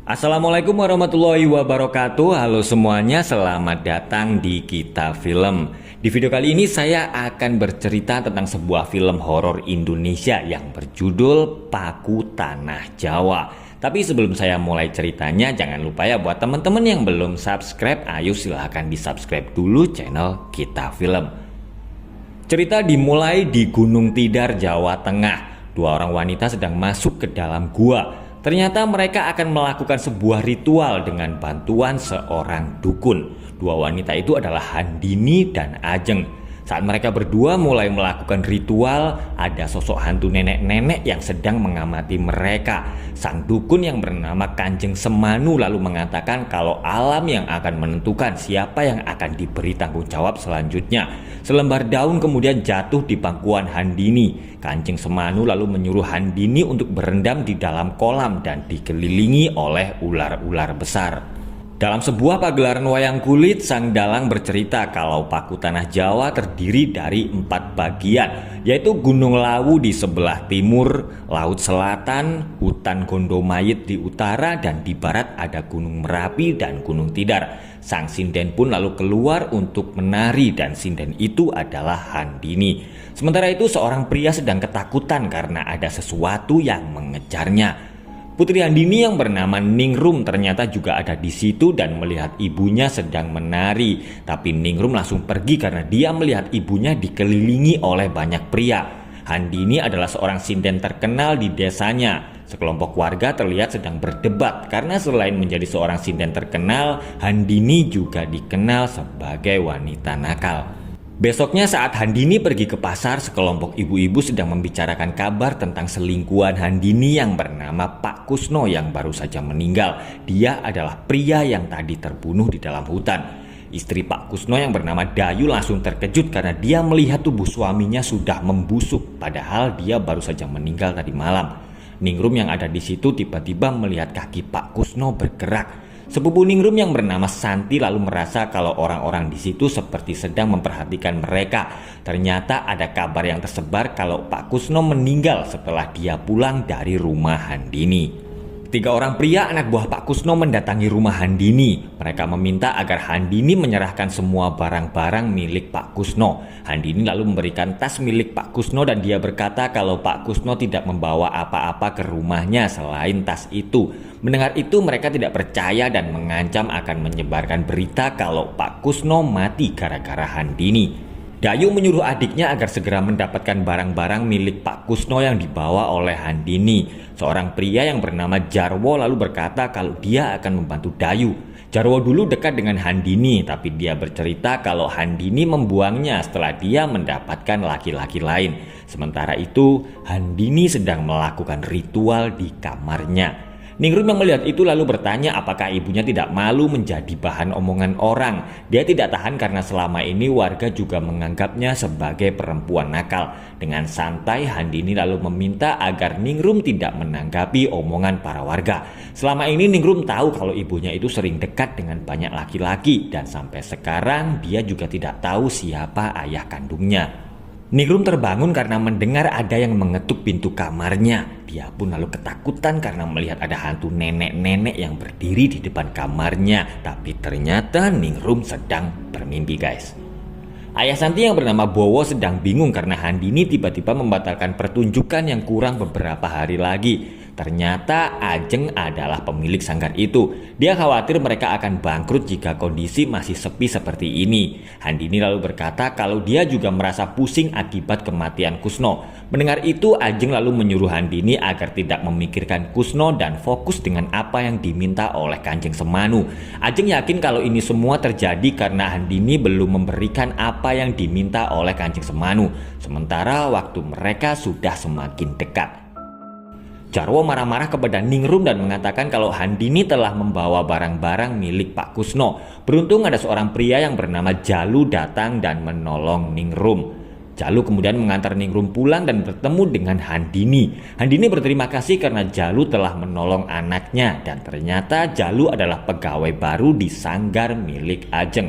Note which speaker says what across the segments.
Speaker 1: Assalamualaikum warahmatullahi wabarakatuh. Halo semuanya, selamat datang di Kita Film. Di video kali ini saya akan bercerita tentang sebuah film horor Indonesia yang berjudul Paku Tanah Jawa. Tapi sebelum saya mulai ceritanya, jangan lupa ya buat teman-teman yang belum subscribe, ayo silahkan di subscribe dulu channel Kita Film. Cerita dimulai di Gunung Tidar, Jawa Tengah. Dua orang wanita sedang masuk ke dalam gua. Ternyata mereka akan melakukan sebuah ritual dengan bantuan seorang dukun. Dua wanita itu adalah Handini dan Ajeng. Saat mereka berdua mulai melakukan ritual, ada sosok hantu nenek-nenek yang sedang mengamati mereka. Sang dukun yang bernama Kanjeng Semanu lalu mengatakan kalau alam yang akan menentukan siapa yang akan diberi tanggung jawab selanjutnya. Selembar daun kemudian jatuh di pangkuan Handini. Kanjeng Semanu lalu menyuruh Handini untuk berendam di dalam kolam dan dikelilingi oleh ular-ular besar. Dalam sebuah pagelaran wayang kulit, sang dalang bercerita kalau Paku Tanah Jawa terdiri dari 4 bagian, yaitu Gunung Lawu di sebelah timur, Laut Selatan, hutan Gondomayit di utara, dan di barat ada Gunung Merapi dan Gunung Tidar. Sang sinden pun lalu keluar untuk menari dan sinden itu adalah Handini. Sementara itu seorang pria sedang ketakutan karena ada sesuatu yang mengejarnya. Putri Handini yang bernama Ningrum ternyata juga ada di situ dan melihat ibunya sedang menari. Tapi Ningrum langsung pergi karena dia melihat ibunya dikelilingi oleh banyak pria. Handini adalah seorang sinden terkenal di desanya. Sekelompok warga terlihat sedang berdebat karena selain menjadi seorang sinden terkenal, Handini juga dikenal sebagai wanita nakal. Besoknya saat Handini pergi ke pasar, sekelompok ibu-ibu sedang membicarakan kabar tentang selingkuhan Handini yang bernama Pak Kusno yang baru saja meninggal. Dia adalah pria yang tadi terbunuh di dalam hutan. Istri Pak Kusno yang bernama Dayu langsung terkejut karena dia melihat tubuh suaminya sudah membusuk, padahal dia baru saja meninggal tadi malam. Ningrum yang ada di situ tiba-tiba melihat kaki Pak Kusno bergerak. Sepupu Ningrum yang bernama Santi lalu merasa kalau orang-orang di situ seperti sedang memperhatikan mereka. Ternyata ada kabar yang tersebar kalau Pak Kusno meninggal setelah dia pulang dari rumah Handini. 3 orang pria anak buah Pak Kusno mendatangi rumah Handini. Mereka meminta agar Handini menyerahkan semua barang-barang milik Pak Kusno. Handini lalu memberikan tas milik Pak Kusno dan dia berkata kalau Pak Kusno tidak membawa apa-apa ke rumahnya selain tas itu. Mendengar itu mereka tidak percaya dan mengancam akan menyebarkan berita kalau Pak Kusno mati gara-gara Handini. Dayu menyuruh adiknya agar segera mendapatkan barang-barang milik Pak Kusno yang dibawa oleh Handini. Seorang pria yang bernama Jarwo lalu berkata kalau dia akan membantu Dayu. Jarwo dulu dekat dengan Handini, tapi dia bercerita kalau Handini membuangnya setelah dia mendapatkan laki-laki lain. Sementara itu, Handini sedang melakukan ritual di kamarnya. Ningrum yang melihat itu lalu bertanya apakah ibunya tidak malu menjadi bahan omongan orang. Dia tidak tahan karena selama ini warga juga menganggapnya sebagai perempuan nakal. Dengan santai Handini lalu meminta agar Ningrum tidak menanggapi omongan para warga. Selama ini Ningrum tahu kalau ibunya itu sering dekat dengan banyak laki-laki dan sampai sekarang dia juga tidak tahu siapa ayah kandungnya. Ningrum terbangun karena mendengar ada yang mengetuk pintu kamarnya. Dia pun lalu ketakutan karena melihat ada hantu nenek-nenek yang berdiri di depan kamarnya. Tapi ternyata Ningrum sedang bermimpi, guys. Ayah Santi yang bernama Bowo sedang bingung karena Handini tiba-tiba membatalkan pertunjukan yang kurang beberapa hari lagi. Ternyata Ajeng adalah pemilik sanggar itu. Dia khawatir mereka akan bangkrut jika kondisi masih sepi seperti ini. Handini lalu berkata kalau dia juga merasa pusing akibat kematian Kusno. Mendengar itu Ajeng lalu menyuruh Handini agar tidak memikirkan Kusno dan fokus dengan apa yang diminta oleh Kanjeng Semanu. Ajeng yakin kalau ini semua terjadi karena Handini belum memberikan apa yang diminta oleh Kanjeng Semanu. Sementara waktu mereka sudah semakin dekat. Jarwo marah-marah kepada Ningrum dan mengatakan kalau Handini telah membawa barang-barang milik Pak Kusno. Beruntung ada seorang pria yang bernama Jalu datang dan menolong Ningrum. Jalu kemudian mengantar Ningrum pulang dan bertemu dengan Handini. Handini berterima kasih karena Jalu telah menolong anaknya dan ternyata Jalu adalah pegawai baru di sanggar milik Ajeng.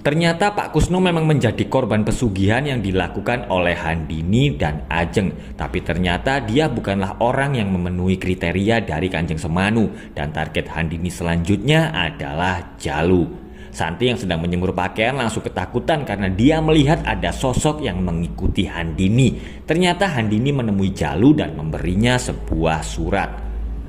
Speaker 1: Ternyata Pak Kusno memang menjadi korban pesugihan yang dilakukan oleh Handini dan Ajeng. Tapi ternyata dia bukanlah orang yang memenuhi kriteria dari Kanjeng Semanu. Dan target Handini selanjutnya adalah Jalu. Santi yang sedang menjemur pakaian langsung ketakutan karena dia melihat ada sosok yang mengikuti Handini. Ternyata Handini menemui Jalu dan memberinya sebuah surat.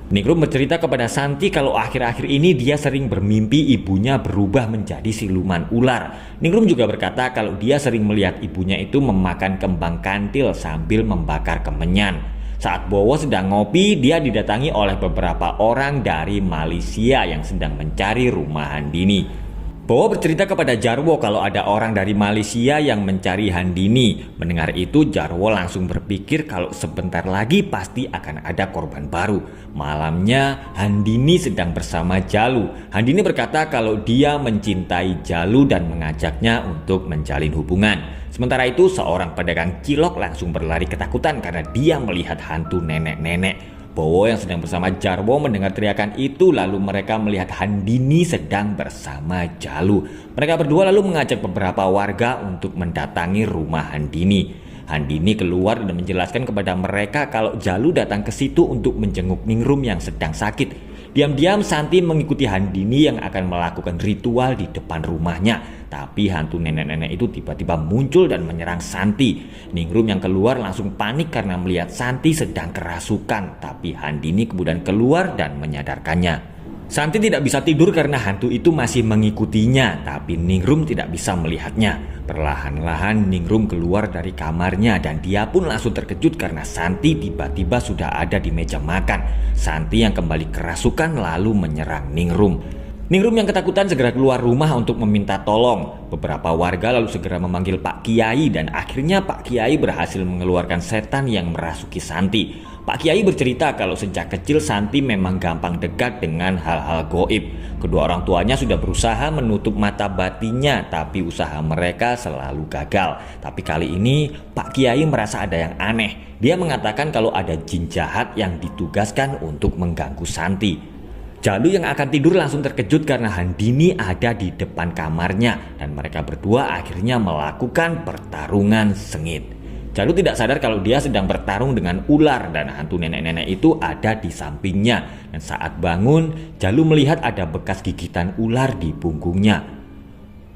Speaker 1: Ningrum bercerita kepada Santi kalau akhir-akhir ini dia sering bermimpi ibunya berubah menjadi siluman ular. Ningrum juga berkata kalau dia sering melihat ibunya itu memakan kembang kantil sambil membakar kemenyan. Saat Bowo sedang ngopi, dia didatangi oleh beberapa orang dari Malaysia yang sedang mencari rumah Handini. Bowo bercerita kepada Jarwo kalau ada orang dari Malaysia yang mencari Handini. Mendengar itu, Jarwo langsung berpikir kalau sebentar lagi pasti akan ada korban baru. Malamnya, Handini sedang bersama Jalu. Handini berkata kalau dia mencintai Jalu dan mengajaknya untuk menjalin hubungan. Sementara itu, seorang pedagang cilok langsung berlari ketakutan karena dia melihat hantu nenek-nenek. Bowo yang sedang bersama Jarwo mendengar teriakan itu, lalu mereka melihat Handini sedang bersama Jalu. Mereka berdua lalu mengajak beberapa warga untuk mendatangi rumah Handini. Handini keluar dan menjelaskan kepada mereka kalau Jalu datang ke situ untuk menjenguk Ningrum yang sedang sakit. Diam-diam Santi mengikuti Handini yang akan melakukan ritual di depan rumahnya. Tapi hantu nenek-nenek itu tiba-tiba muncul dan menyerang Santi. Ningrum yang keluar langsung panik karena melihat Santi sedang kerasukan. Tapi Handini kemudian keluar dan menyadarkannya. Santi tidak bisa tidur karena hantu itu masih mengikutinya, tapi Ningrum tidak bisa melihatnya. Perlahan-lahan Ningrum keluar dari kamarnya dan dia pun langsung terkejut karena Santi tiba-tiba sudah ada di meja makan. Santi yang kembali kerasukan lalu menyerang Ningrum. Ningrum yang ketakutan segera keluar rumah untuk meminta tolong. Beberapa warga lalu segera memanggil Pak Kiai dan akhirnya Pak Kiai berhasil mengeluarkan setan yang merasuki Santi. Pak Kiai bercerita kalau sejak kecil Santi memang gampang dekat dengan hal-hal goib. Kedua orang tuanya sudah berusaha menutup mata batinnya, tapi usaha mereka selalu gagal. Tapi kali ini Pak Kiai merasa ada yang aneh. Dia mengatakan kalau ada jin jahat yang ditugaskan untuk mengganggu Santi. Jalu yang akan tidur langsung terkejut karena Handini ada di depan kamarnya dan mereka berdua akhirnya melakukan pertarungan sengit. Jalu tidak sadar kalau dia sedang bertarung dengan ular dan hantu nenek-nenek itu ada di sampingnya. Dan saat bangun, Jalu melihat ada bekas gigitan ular di punggungnya.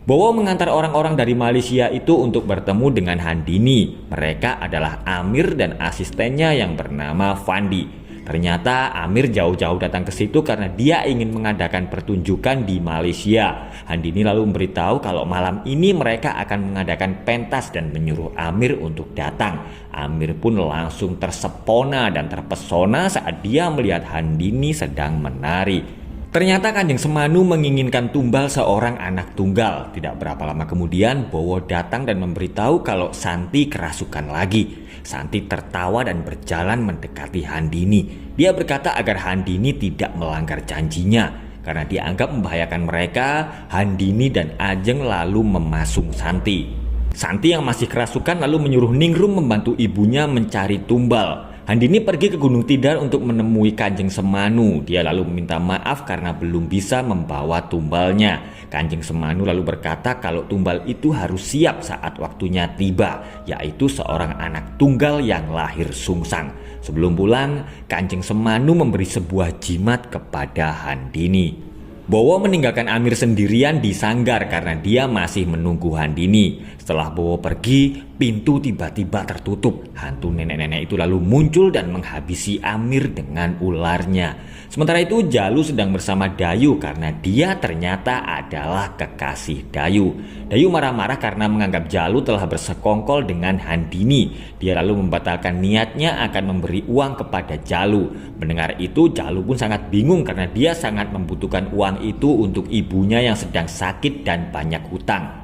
Speaker 1: Bowo mengantar orang-orang dari Malaysia itu untuk bertemu dengan Handini. Mereka adalah Amir dan asistennya yang bernama Fandi. Ternyata Amir jauh-jauh datang ke situ karena dia ingin mengadakan pertunjukan di Malaysia. Handini lalu memberitahu kalau malam ini mereka akan mengadakan pentas dan menyuruh Amir untuk datang. Amir pun langsung tersepona dan terpesona saat dia melihat Handini sedang menari. Ternyata Kanjeng Semanu menginginkan tumbal seorang anak tunggal. Tidak berapa lama kemudian Bowo datang dan memberitahu kalau Santi kerasukan lagi. Santi tertawa dan berjalan mendekati Handini. Dia berkata agar Handini tidak melanggar janjinya. Karena dianggap membahayakan mereka, Handini dan Ajeng lalu memasung Santi. Santi yang masih kerasukan lalu menyuruh Ningrum membantu ibunya mencari tumbal. Handini pergi ke Gunung Tidar untuk menemui Kanjeng Semanu. Dia lalu meminta maaf karena belum bisa membawa tumbalnya. Kanjeng Semanu lalu berkata kalau tumbal itu harus siap saat waktunya tiba, yaitu seorang anak tunggal yang lahir sungsang. Sebelum pulang, Kanjeng Semanu memberi sebuah jimat kepada Handini. Bowo meninggalkan Amir sendirian di sanggar karena dia masih menunggu Handini. Setelah Bowo pergi, pintu tiba-tiba tertutup. Hantu nenek-nenek itu lalu muncul dan menghabisi Amir dengan ularnya. Sementara itu Jalu sedang bersama Dayu karena dia ternyata adalah kekasih Dayu. Dayu marah-marah karena menganggap Jalu telah bersekongkol dengan Handini. Dia lalu membatalkan niatnya akan memberi uang kepada Jalu. Mendengar itu Jalu pun sangat bingung karena dia sangat membutuhkan uang itu untuk ibunya yang sedang sakit dan banyak hutang.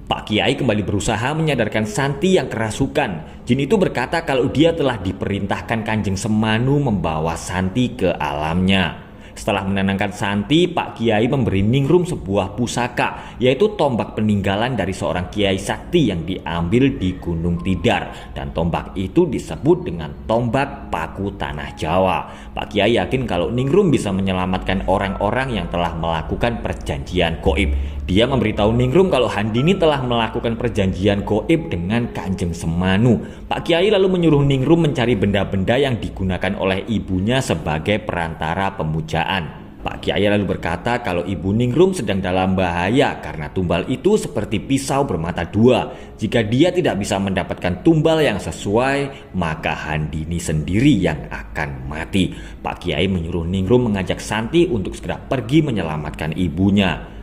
Speaker 1: Pak Kiai kembali berusaha menyadarkan Santi yang kerasukan. Jin itu berkata kalau dia telah diperintahkan Kanjeng Semanu membawa Santi ke alamnya. Setelah menenangkan Santi, Pak Kiai memberi Ningrum sebuah pusaka, yaitu tombak peninggalan dari seorang Kiai Sakti yang diambil di Gunung Tidar. Dan tombak itu disebut dengan tombak paku tanah Jawa. Pak Kiai yakin kalau Ningrum bisa menyelamatkan orang-orang yang telah melakukan perjanjian goib. Dia memberitahu Ningrum kalau Handini telah melakukan perjanjian goib dengan Kanjeng Semanu. Pak Kiai lalu menyuruh Ningrum mencari benda-benda yang digunakan oleh ibunya sebagai perantara pemujaan. Pak Kiai lalu berkata kalau ibu Ningrum sedang dalam bahaya karena tumbal itu seperti pisau bermata dua. Jika dia tidak bisa mendapatkan tumbal yang sesuai, maka Handini sendiri yang akan mati. Pak Kiai menyuruh Ningrum mengajak Santi untuk segera pergi menyelamatkan ibunya.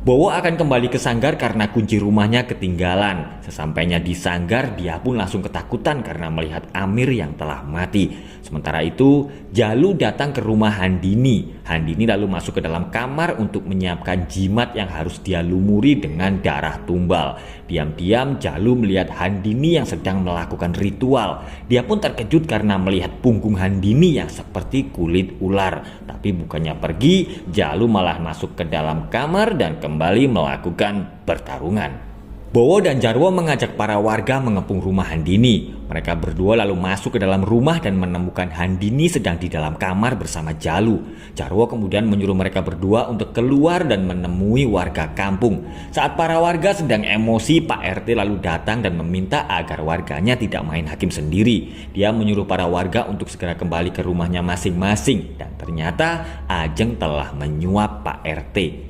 Speaker 1: Bowo akan kembali ke sanggar karena kunci rumahnya ketinggalan. Sesampainya di sanggar, dia pun langsung ketakutan karena melihat Amir yang telah mati. Sementara itu, Jalu datang ke rumah Handini. Handini lalu masuk ke dalam kamar untuk menyiapkan jimat yang harus dia lumuri dengan darah tumbal. Diam-diam Jalu melihat Handini yang sedang melakukan ritual. Dia pun terkejut karena melihat punggung Handini yang seperti kulit ular. Tapi bukannya pergi, Jalu malah masuk ke dalam kamar dan kembali melakukan pertarungan. Bowo dan Jarwo mengajak para warga mengepung rumah Handini. Mereka berdua lalu masuk ke dalam rumah dan menemukan Handini sedang di dalam kamar bersama Jalu. Jarwo kemudian menyuruh mereka berdua untuk keluar dan menemui warga kampung. Saat para warga sedang emosi, Pak RT lalu datang dan meminta agar warganya tidak main hakim sendiri. Dia menyuruh para warga untuk segera kembali ke rumahnya masing-masing. Dan ternyata Ajeng telah menyuap Pak RT.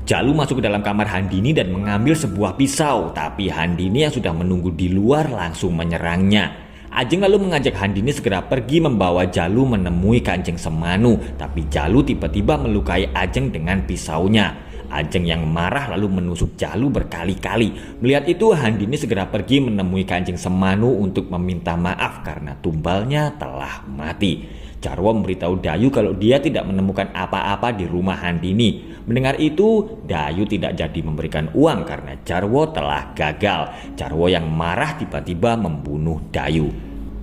Speaker 1: Jalu masuk ke dalam kamar Handini dan mengambil sebuah pisau, tapi Handini yang sudah menunggu di luar langsung menyerangnya. Ajeng lalu mengajak Handini segera pergi membawa Jalu menemui Kanjeng Semanu, tapi Jalu tiba-tiba melukai Ajeng dengan pisaunya. Ajeng yang marah lalu menusuk Jalu berkali-kali. Melihat itu, Handini segera pergi menemui Kanjeng Semanu untuk meminta maaf karena tumbalnya telah mati. Jarwo memberitahu Dayu kalau dia tidak menemukan apa-apa di rumah Handini. Mendengar itu, Dayu tidak jadi memberikan uang karena Jarwo telah gagal. Jarwo yang marah tiba-tiba membunuh Dayu.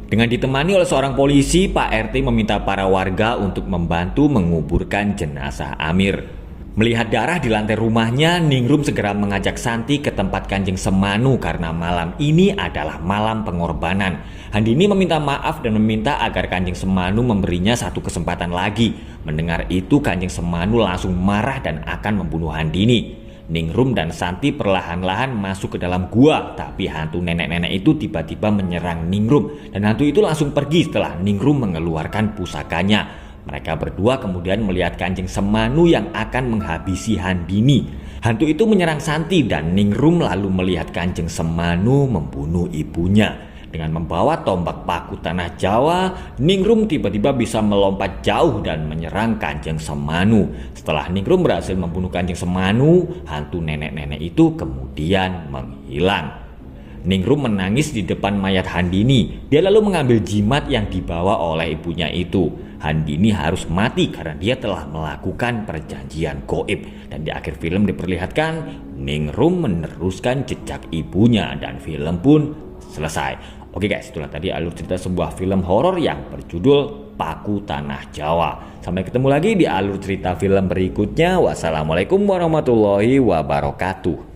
Speaker 1: Dengan ditemani oleh seorang polisi, Pak RT meminta para warga untuk membantu menguburkan jenazah Amir. Melihat darah di lantai rumahnya, Ningrum segera mengajak Santi ke tempat Kanjeng Semanu karena malam ini adalah malam pengorbanan. Handini meminta maaf dan meminta agar Kanjeng Semanu memberinya satu kesempatan lagi. Mendengar itu, Kanjeng Semanu langsung marah dan akan membunuh Handini. Ningrum dan Santi perlahan-lahan masuk ke dalam gua, tapi hantu nenek-nenek itu tiba-tiba menyerang Ningrum dan hantu itu langsung pergi setelah Ningrum mengeluarkan pusakanya. Mereka berdua kemudian melihat Kanjeng Semanu yang akan menghabisi Handini. Hantu itu menyerang Santi dan Ningrum lalu melihat Kanjeng Semanu membunuh ibunya. Dengan membawa tombak paku tanah Jawa, Ningrum tiba-tiba bisa melompat jauh dan menyerang Kanjeng Semanu. Setelah Ningrum berhasil membunuh Kanjeng Semanu, hantu nenek-nenek itu kemudian menghilang. Ningrum menangis di depan mayat Handini. Dia lalu mengambil jimat yang dibawa oleh ibunya itu. Handini harus mati karena dia telah melakukan perjanjian goib. Dan di akhir film diperlihatkan Ningrum meneruskan jejak ibunya dan film pun selesai. Oke guys, itulah tadi alur cerita sebuah film horor yang berjudul Paku Tanah Jawa. Sampai ketemu lagi di alur cerita film berikutnya. Wassalamualaikum warahmatullahi wabarakatuh.